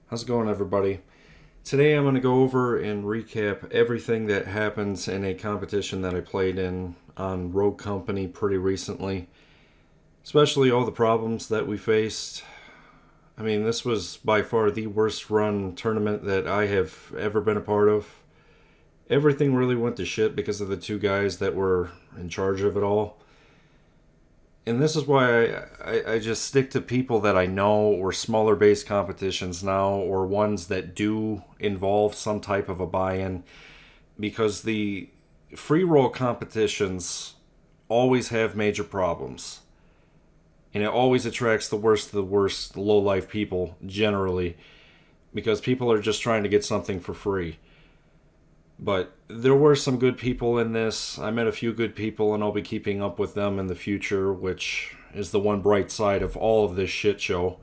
How's it going, everybody? Today I'm going to go over and recap everything that happens in a competition that I played in on Rogue Company pretty recently, especially all the problems that we faced. I mean, this was by far the worst run tournament that I have ever been a part of. Everything really went to shit because of the two guys that were in charge of it all. And this is why I just stick to people that I know, or smaller base competitions now, or ones that do involve some type of a buy-in, because the free roll competitions always have major problems, and it always attracts the worst of the worst low life people generally, because people are just trying to get something for free. But there were some good people in this. I met a few good people, and I'll be keeping up with them in the future, which is the one bright side of all of this shit show.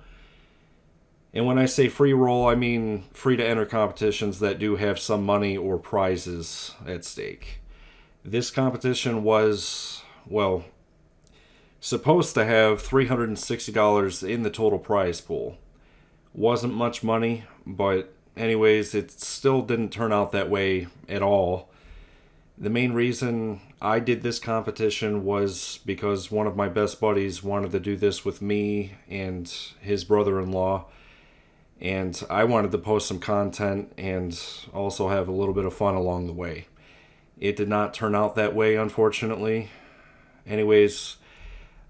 And when I say free roll, I mean free to enter competitions that do have some money or prizes at stake. This competition was, well, supposed to have $360 in the total prize pool. Wasn't much money, but anyways, it still didn't turn out that way at all. The main reason I did this competition was because one of my best buddies wanted to do this with me and his brother-in-law, and I wanted to post some content and also have a little bit of fun along the way. It did not turn out that way, unfortunately. Anyways,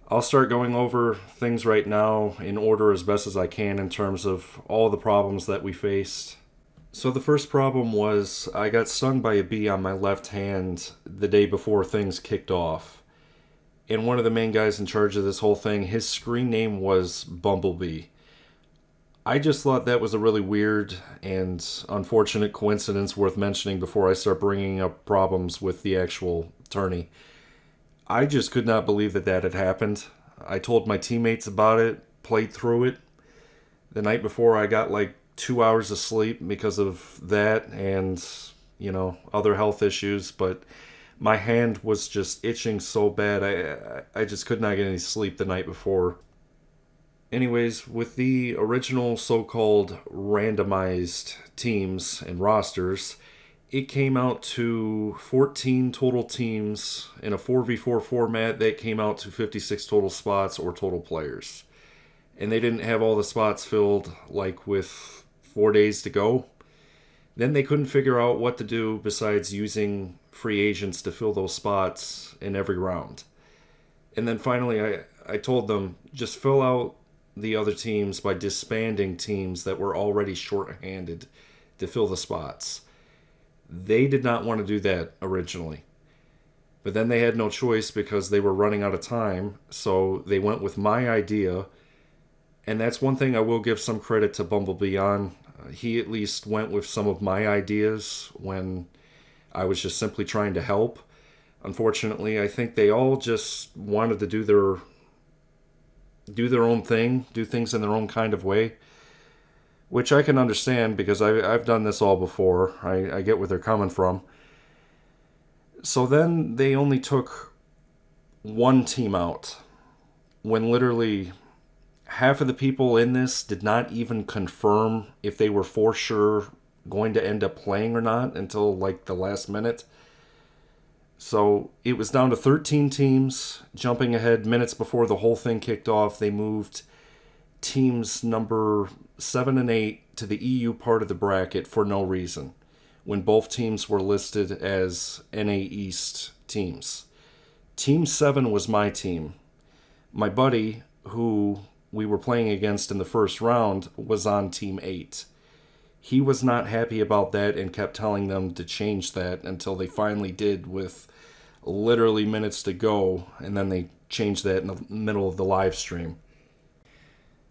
I'll start going over things right now in order as best as I can in terms of all the problems that we faced. So the first problem was I got stung by a bee on my left hand the day before things kicked off. And one of the main guys in charge of this whole thing, his screen name was Bumblebee. I just thought that was a really weird and unfortunate coincidence worth mentioning before I start bringing up problems with the actual tourney. I just could not believe that that had happened. I told my teammates about it, played through it. The night before, I got like 2 hours of sleep because of that and, other health issues. But my hand was just itching so bad, I just could not get any sleep the night before. Anyways, with the original so-called randomized teams and rosters, it came out to 14 total teams in a 4v4 format. That came out to 56 total spots or total players. And they didn't have all the spots filled like with 4 days to go. Then they couldn't figure out what to do besides using free agents to fill those spots in every round. And then finally I told them, just fill out the other teams by disbanding teams that were already short-handed to fill the spots. They did not want to do that originally. But then they had no choice because they were running out of time, so they went with my idea. And that's one thing I will give some credit to Bumblebee on. He at least went with some of my ideas when I was just simply trying to help. Unfortunately, I think they all just wanted to do their own thing, do things in their own kind of way, which I can understand because I've done this all before. I get where they're coming from. So then they only took one team out when literally half of the people in this did not even confirm if they were for sure going to end up playing or not until like the last minute. So it was down to 13 teams. Jumping ahead minutes before the whole thing kicked off, they moved teams number 7 and 8 to the EU part of the bracket for no reason, when both teams were listed as NA East teams. Team 7 was my team. My buddy, who we were playing against in the first round, was on Team 8. He was not happy about that and kept telling them to change that until they finally did with literally minutes to go, and then they changed that in the middle of the live stream.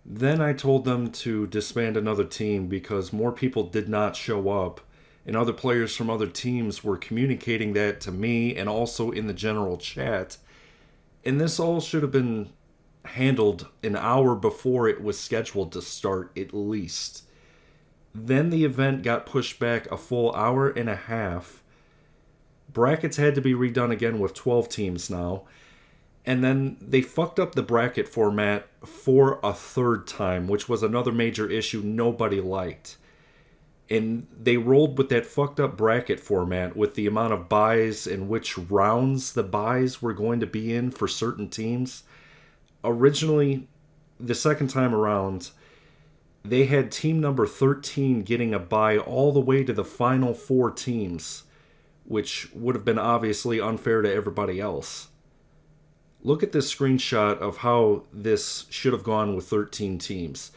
Then I told them to disband another team because more people did not show up, and other players from other teams were communicating that to me and also in the general chat. And this all should have been handled an hour before it was scheduled to start, at least. Then the event got pushed back a full hour and a half. Brackets had to be redone again with 12 teams now. And then they fucked up the bracket format for a third time, which was another major issue nobody liked. And they rolled with that fucked up bracket format with the amount of buys and which rounds the buys were going to be in for certain teams. Originally, the second time around, they had team number 13 getting a bye all the way to the final 4 teams, which would have been obviously unfair to everybody else. Look at this screenshot of how this should have gone with 13 teams.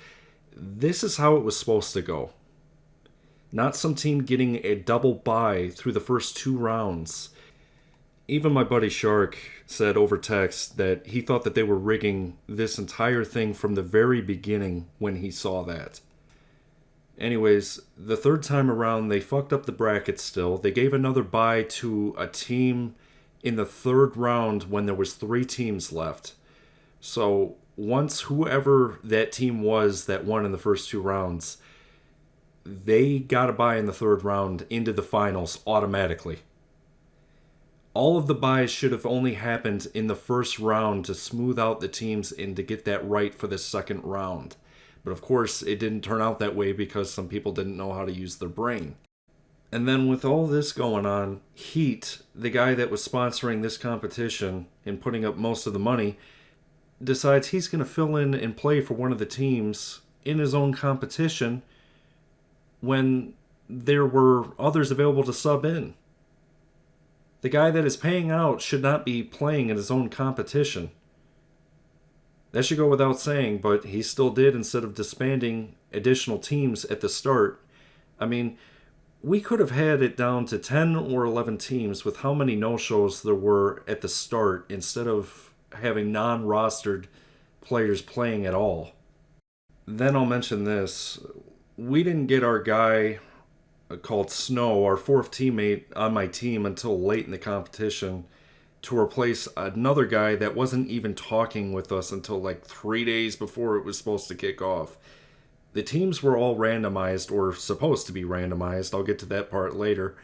This is how it was supposed to go. Not some team getting a double bye through the first 2 rounds. Even my buddy Shark said over text that he thought that they were rigging this entire thing from the very beginning when he saw that. Anyways, the third time around, they fucked up the bracket still. They gave another bye to a team in the third round when there was 3 teams left. So once whoever that team was that won in the first 2 rounds, they got a bye in the third round into the finals automatically. All of the buys should have only happened in the first round to smooth out the teams and to get that right for the second round. But of course, it didn't turn out that way because some people didn't know how to use their brain. And then with all this going on, Heat, the guy that was sponsoring this competition and putting up most of the money, decides he's going to fill in and play for one of the teams in his own competition when there were others available to sub in. The guy that is paying out should not be playing in his own competition. That should go without saying, but he still did instead of disbanding additional teams at the start. I mean, we could have had it down to 10 or 11 teams with how many no-shows there were at the start instead of having non-rostered players playing at all. Then I'll mention this. We didn't get our guy called Snow, our 4th teammate on my team, until late in the competition to replace another guy that wasn't even talking with us until like 3 days before it was supposed to kick off. The teams were all randomized, or supposed to be randomized. I'll get to that part later.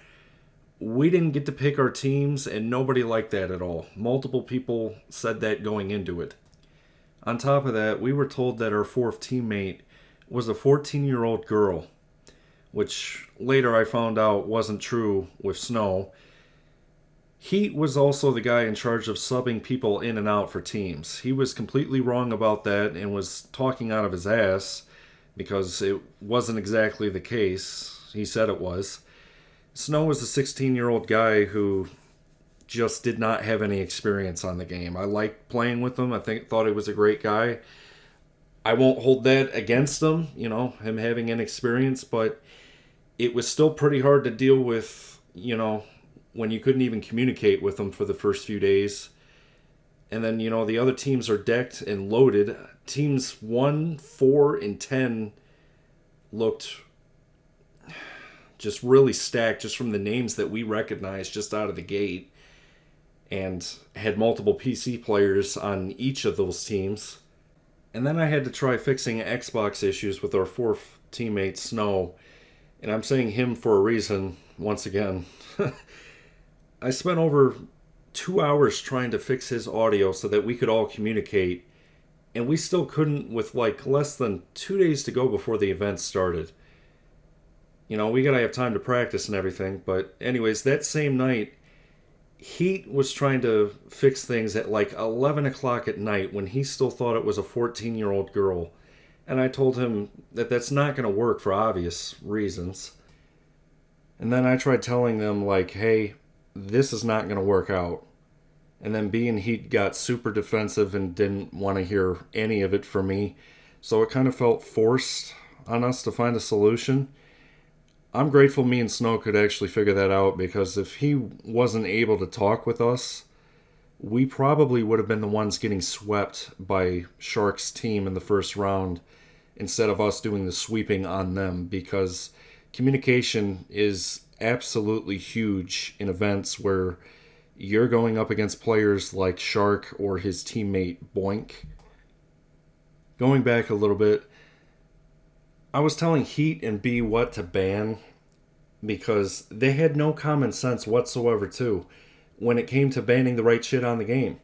We didn't get to pick our teams, and nobody liked that at all. Multiple people said that going into it. On top of that, we were told that our 4th teammate was a 14-year-old girl, which later I found out wasn't true with Snow. Heat was also the guy in charge of subbing people in and out for teams. He was completely wrong about that and was talking out of his ass because it wasn't exactly the case. He said it was. Snow was a 16-year-old guy who just did not have any experience on the game. I liked playing with him. Thought he was a great guy. I won't hold that against him, him having inexperience, but it was still pretty hard to deal with, when you couldn't even communicate with him for the first few days. And then, the other teams are decked and loaded. Teams 1, 4, and 10 looked just really stacked just from the names that we recognized just out of the gate, and had multiple PC players on each of those teams. And then I had to try fixing Xbox issues with our 4th teammate, Snow. And I'm saying him for a reason, once again. I spent over 2 hours trying to fix his audio so that we could all communicate. And we still couldn't with less than 2 days to go before the event started. We gotta have time to practice and everything. But anyways, that same night, Heat was trying to fix things at 11 o'clock at night when he still thought it was a 14-year-old girl. And I told him that that's not going to work for obvious reasons. And then I tried telling them, hey, this is not going to work out. And then B and Heat got super defensive and didn't want to hear any of it from me. So it kind of felt forced on us to find a solution. I'm grateful me and Snow could actually figure that out, because if he wasn't able to talk with us, we probably would have been the ones getting swept by Shark's team in the first round instead of us doing the sweeping on them, because communication is absolutely huge in events where you're going up against players like Shark or his teammate Boink. Going back a little bit, I was telling Heat and B what to ban because they had no common sense whatsoever too when it came to banning the right shit on the game.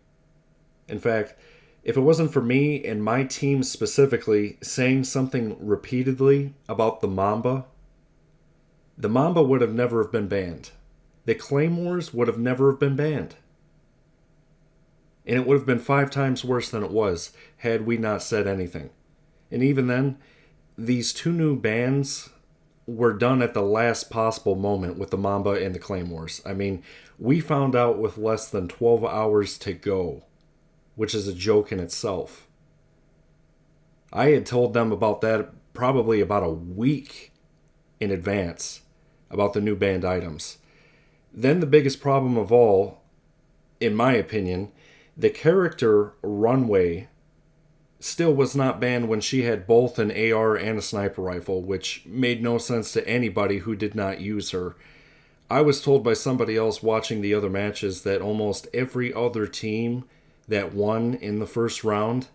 In fact, if it wasn't for me and my team specifically saying something repeatedly about the Mamba would have never have been banned. The Claymores would have never have been banned. And it would have been 5 times worse than it was had we not said anything. And even then, these 2 new bans were done at the last possible moment with the Mamba and the Claymores. I mean, we found out with less than 12 hours to go, which is a joke in itself. I had told them about that probably about a week in advance about the new banned items. Then the biggest problem of all, in my opinion, the character Runway still was not banned when she had both an AR and a sniper rifle, which made no sense to anybody who did not use her. I was told by somebody else watching the other matches that almost every other team that won in the first round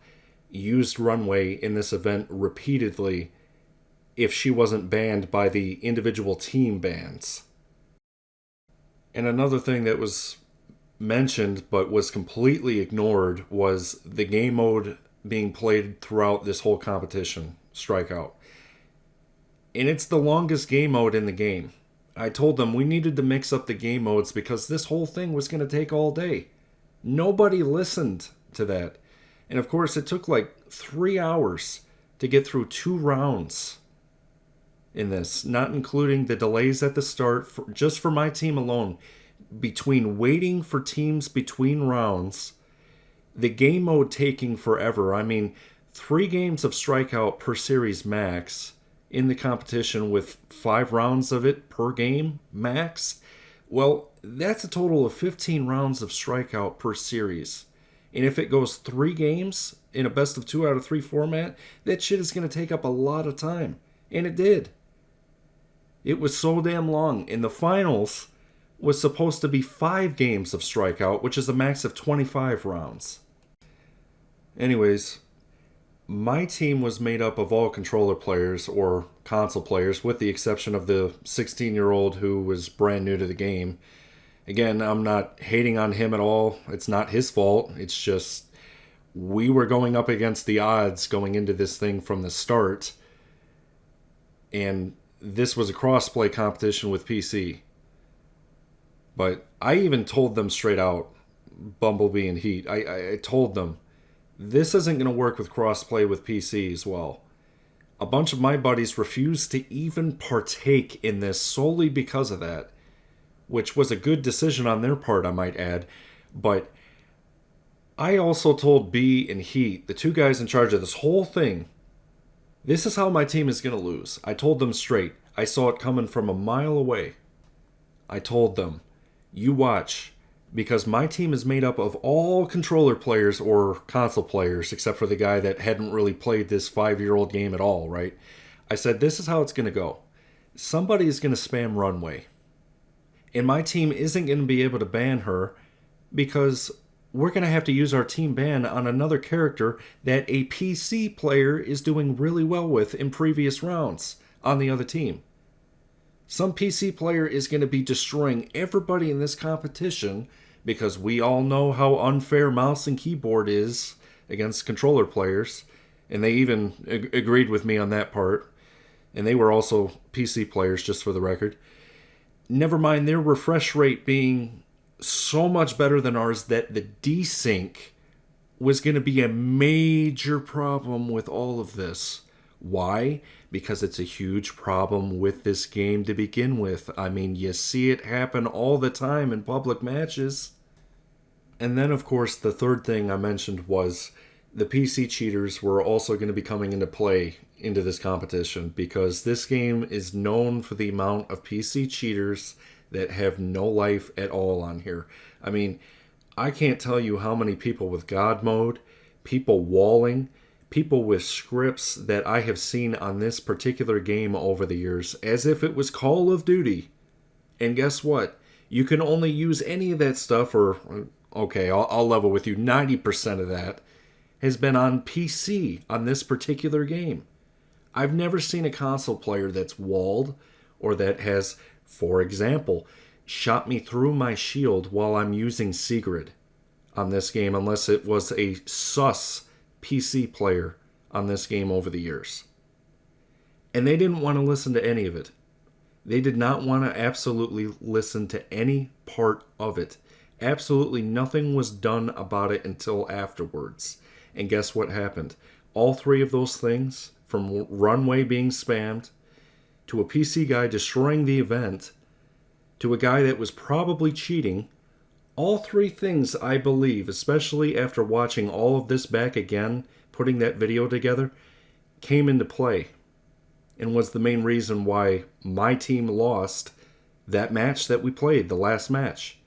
used Runway in this event repeatedly if she wasn't banned by the individual team bans. And another thing that was mentioned but was completely ignored was the game mode being played throughout this whole competition, Strikeout. And it's the longest game mode in the game. I told them we needed to mix up the game modes because this whole thing was going to take all day. Nobody listened to that. And of course, it took like 3 hours to get through 2 rounds in this, not including the delays at the start, just for my team alone, between waiting for teams between rounds, the game mode taking forever. I mean, 3 games of Strikeout per series max in the competition with 5 rounds of it per game max. Well, that's a total of 15 rounds of Strikeout per series. And if it goes 3 games in a best of 2 out of 3 format, that shit is going to take up a lot of time. And it did. It was so damn long. And the finals was supposed to be 5 games of Strikeout, which is a max of 25 rounds. Anyways, my team was made up of all controller players or console players, with the exception of the 16-year-old who was brand new to the game. Again, I'm not hating on him at all. It's not his fault. It's just we were going up against the odds going into this thing from the start. And this was a cross-play competition with PC. But I even told them straight out, Bumblebee and Heat, I told them, this isn't going to work with cross-play with PC as well. A bunch of my buddies refused to even partake in this solely because of that, which was a good decision on their part, I might add. But I also told B and Heat, the 2 guys in charge of this whole thing, this is how my team is going to lose. I told them straight. I saw it coming from a mile away. I told them, you watch, because my team is made up of all controller players or console players, except for the guy that hadn't really played this 5-year-old game at all, right? I said, this is how it's going to go. Somebody is going to spam Runway. And my team isn't going to be able to ban her because we're going to have to use our team ban on another character that a PC player is doing really well with in previous rounds on the other team. Some PC player is going to be destroying everybody in this competition because we all know how unfair mouse and keyboard is against controller players. And they even agreed with me on that part. And they were also PC players, just for the record. Never mind their refresh rate being so much better than ours that the desync was going to be a major problem with all of this. Why? Because it's a huge problem with this game to begin with. I mean, you see it happen all the time in public matches. And then, of course, the third thing I mentioned was the PC cheaters were also going to be coming into play into this competition, because this game is known for the amount of PC cheaters that have no life at all on here. I mean, I can't tell you how many people with God mode, people walling, people with scripts that I have seen on this particular game over the years, as if it was Call of Duty. And guess what? You can only use any of that stuff, or, okay, I'll level with you, 90% of that has been on PC on this particular game. I've never seen a console player that's walled, or that has, for example, shot me through my shield while I'm using Sigrid. on this game unless it was a sus PC player on this game over the years. And they didn't want to listen to any of it. They did not want to absolutely listen to any part of it. Absolutely nothing was done about it until afterwards. And guess what happened? All three of those things, from Runway being spammed, to a PC guy destroying the event, to a guy that was probably cheating, all three things, I believe, especially after watching all of this back again, putting that video together, came into play and was the main reason why my team lost that match that we played, the last match.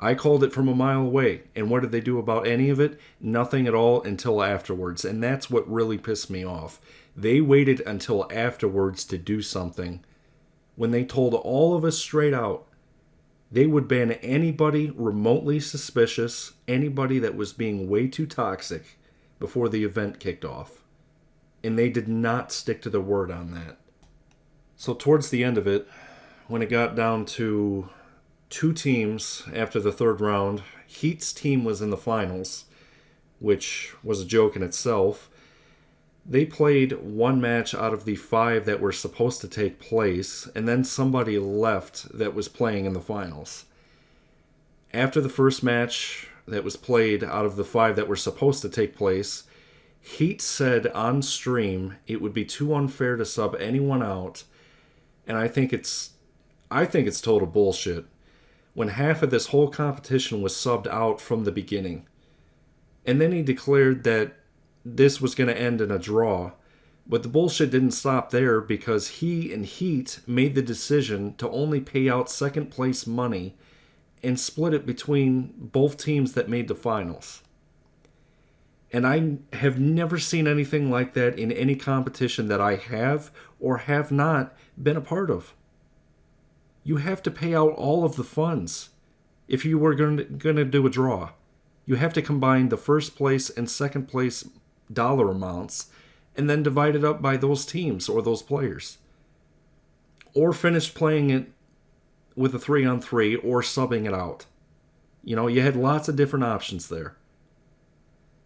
I called it from a mile away, and what did they do about any of it? Nothing at all until afterwards, and that's what really pissed me off. They waited until afterwards to do something, when they told all of us straight out they would ban anybody remotely suspicious, anybody that was being way too toxic before the event kicked off. And they did not stick to their word on that. So towards the end of it, when it got down to 2 teams after the third round, Heat's team was in the finals, which was a joke in itself. They played 1 match out of the 5 that were supposed to take place, and then somebody left that was playing in the finals. After the first match that was played out of the 5 that were supposed to take place, Heat said on stream it would be too unfair to sub anyone out, and I think it's total bullshit. When half of this whole competition was subbed out from the beginning. And then he declared that this was going to end in a draw. But the bullshit didn't stop there, because he and Heat made the decision to only pay out second place money and split it between both teams that made the finals. And I have never seen anything like that in any competition that I have or have not been a part of. You have to pay out all of the funds if you were going to do a draw. You have to combine the first place and second place dollar amounts and then divide it up by those teams or those players. Or finish playing it with a 3-on-3 or subbing it out. You know, you had lots of different options there.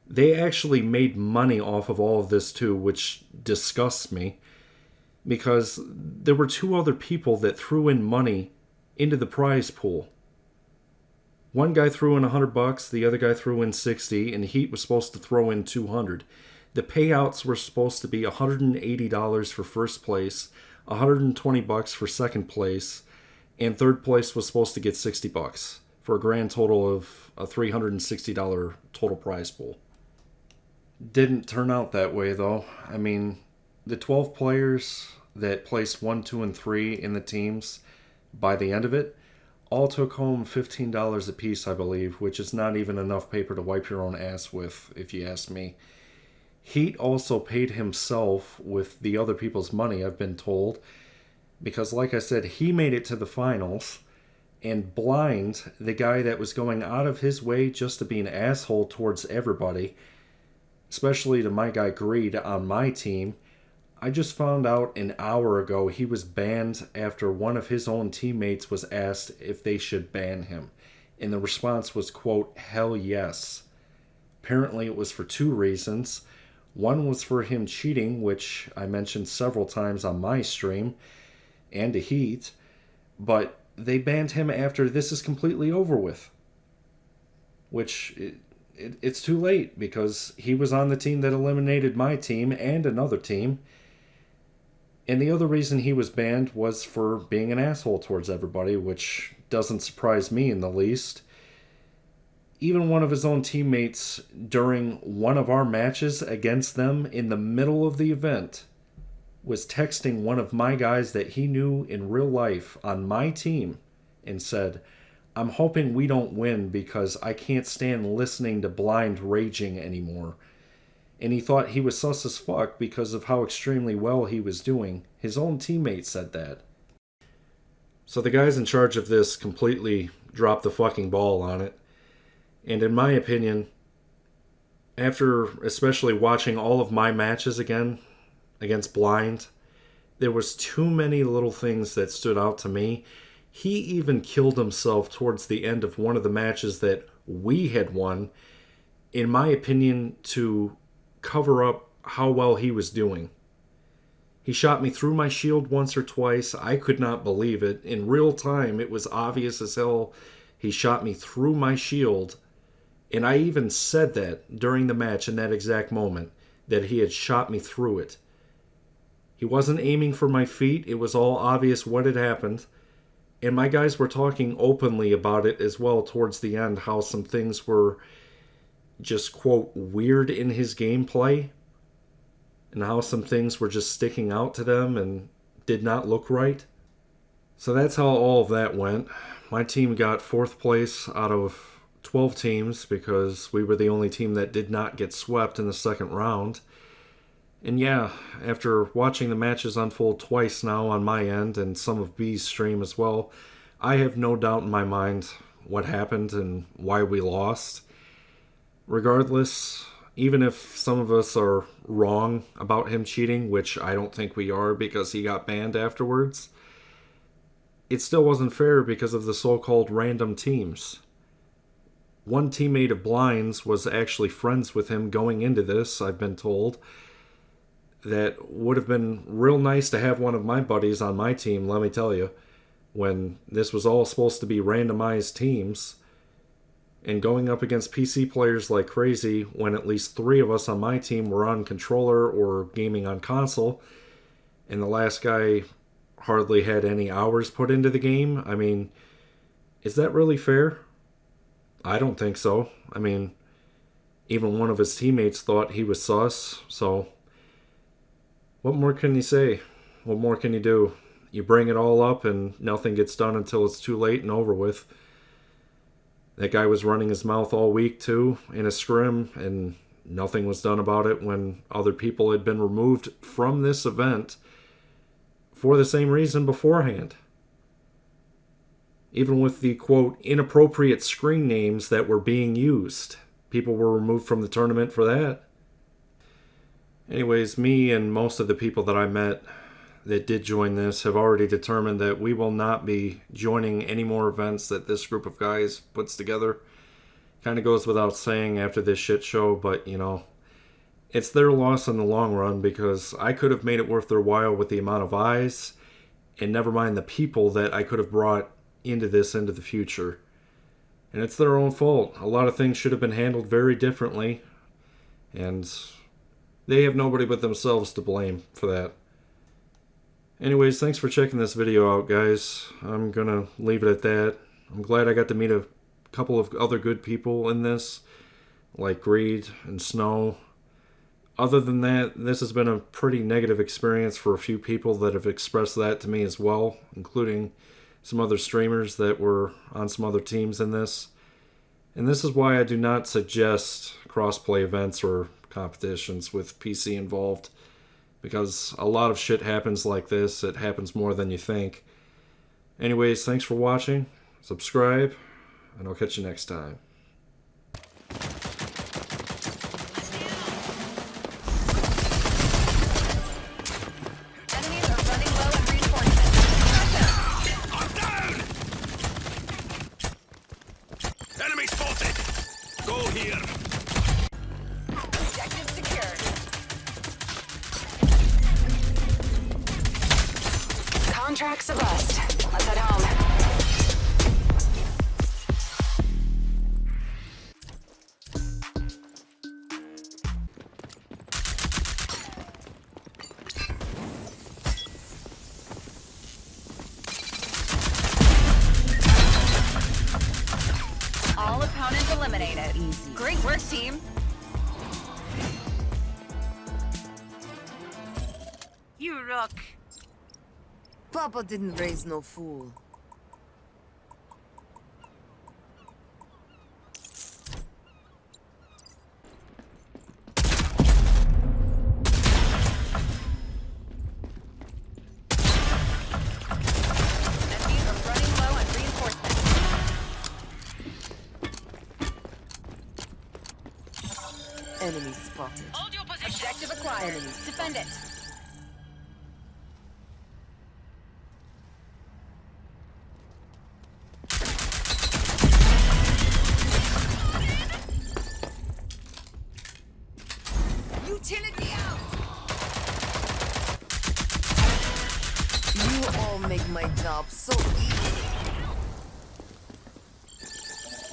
They actually made money off of all of this too, which disgusts me, because there were 2 other people that threw in money into the prize pool. One guy threw in $100, the other guy threw in $60, and Heat was supposed to throw in $200. The payouts were supposed to be $180 for first place, $120 for second place, and third place was supposed to get $60 for a grand total of a $360 total prize pool. Didn't turn out that way, though. I mean, the 12 players that placed 1, 2, and 3 in the teams by the end of it all took home $15 a piece, I believe, which is not even enough paper to wipe your own ass with, if you ask me. Heat also paid himself with the other people's money, I've been told, because, like I said, he made it to the finals, and Blind, the guy that was going out of his way just to be an asshole towards everybody, especially to my guy Greed on my team, I just found out an hour ago he was banned after one of his own teammates was asked if they should ban him. And the response was, quote, hell yes. Apparently it was for 2 reasons. One was for him cheating, which I mentioned several times on my stream, and to Heat. But they banned him after this is completely over with. Which, it's too late, because he was on the team that eliminated my team and another team. And the other reason he was banned was for being an asshole towards everybody, which doesn't surprise me in the least. Even one of his own teammates, during one of our matches against them in the middle of the event, was texting one of my guys that he knew in real life on my team and said, I'm hoping we don't win because I can't stand listening to Blind raging anymore. And he thought he was sus as fuck because of how extremely well he was doing. His own teammate said that. So the guys in charge of this completely dropped the fucking ball on it. And in my opinion, after especially watching all of my matches again against Blind, there was too many little things that stood out to me. He even killed himself towards the end of one of the matches that we had won, in my opinion, to cover up how well he was doing. He shot me through my shield once or twice. I could not believe it. In real time, it was obvious as hell he shot me through my shield. And I even said that during the match in that exact moment, that he had shot me through it. He wasn't aiming for my feet. It was all obvious what had happened. And my guys were talking openly about it as well towards the end, how some things were just, quote, weird in his gameplay. And how some things were just sticking out to them and did not look right. So that's how all of that went. My team got 4th place out of 12 teams because we were the only team that did not get swept in the second round. And yeah, after watching the matches unfold twice now on my end and some of B's stream as well, I have no doubt in my mind what happened and why we lost. Regardless, even if some of us are wrong about him cheating, which I don't think we are because he got banned afterwards, it still wasn't fair because of the so-called random teams. One teammate of Blind's was actually friends with him going into this, I've been told. That would have been real nice to have one of my buddies on my team, let me tell you, when this was all supposed to be randomized teams. And going up against PC players like crazy when at least 3 of us on my team were on controller or gaming on console, and the last guy hardly had any hours put into the game. I mean, is that really fair? I don't think so. I mean, even one of his teammates thought he was sus, so what more can you say? What more can you do? You bring it all up and nothing gets done until it's too late and over with. That guy was running his mouth all week, too, in a scrim, and nothing was done about it when other people had been removed from this event for the same reason beforehand. Even with the, quote, inappropriate screen names that were being used, people were removed from the tournament for that. Anyways, me and most of the people that I met that did join this have already determined that we will not be joining any more events that this group of guys puts together. Kind of goes without saying after this shit show, but you know, it's their loss in the long run because I could have made it worth their while with the amount of eyes, and never mind the people that I could have brought into this into the future. And it's their own fault. A lot of things should have been handled very differently, and they have nobody but themselves to blame for that. Anyways, thanks for checking this video out, guys. I'm gonna leave it at that. I'm glad I got to meet a couple of other good people in this, like Greed and Snow. Other than that, this has been a pretty negative experience for a few people that have expressed that to me as well, including some other streamers that were on some other teams in this. And this is why I do not suggest crossplay events or competitions with PC involved, because a lot of shit happens like this. It happens more than you think. Anyways, thanks for watching. Subscribe, and I'll catch you next time. Enemies are running low on reinforcements. I'm down! Enemy spotted! Go here! Objective secured. Contracts a bust. Let's head home. All opponents eliminated. Easy. Great work, team. You rock. Papa didn't raise no fool. Enemies are running low on reinforcements. Enemy spotted. Hold your position. Objective acquired. Enemies. Defend it. make my job so easy.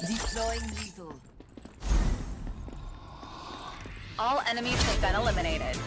Deploying lethal. All enemies have been eliminated.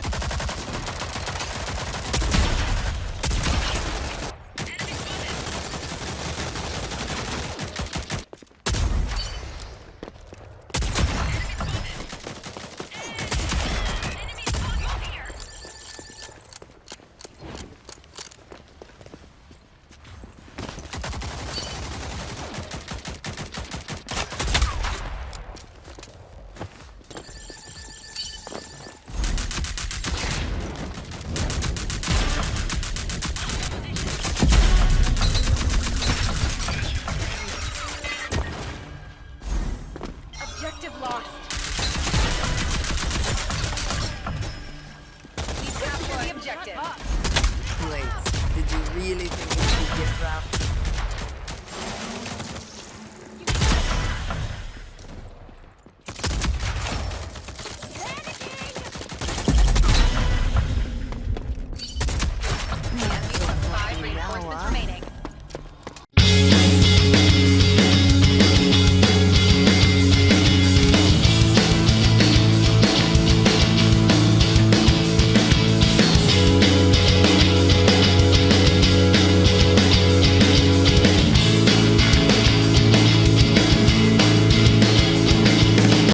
Objective lost. We captured the objective. Wait, did you really think we could get trapped?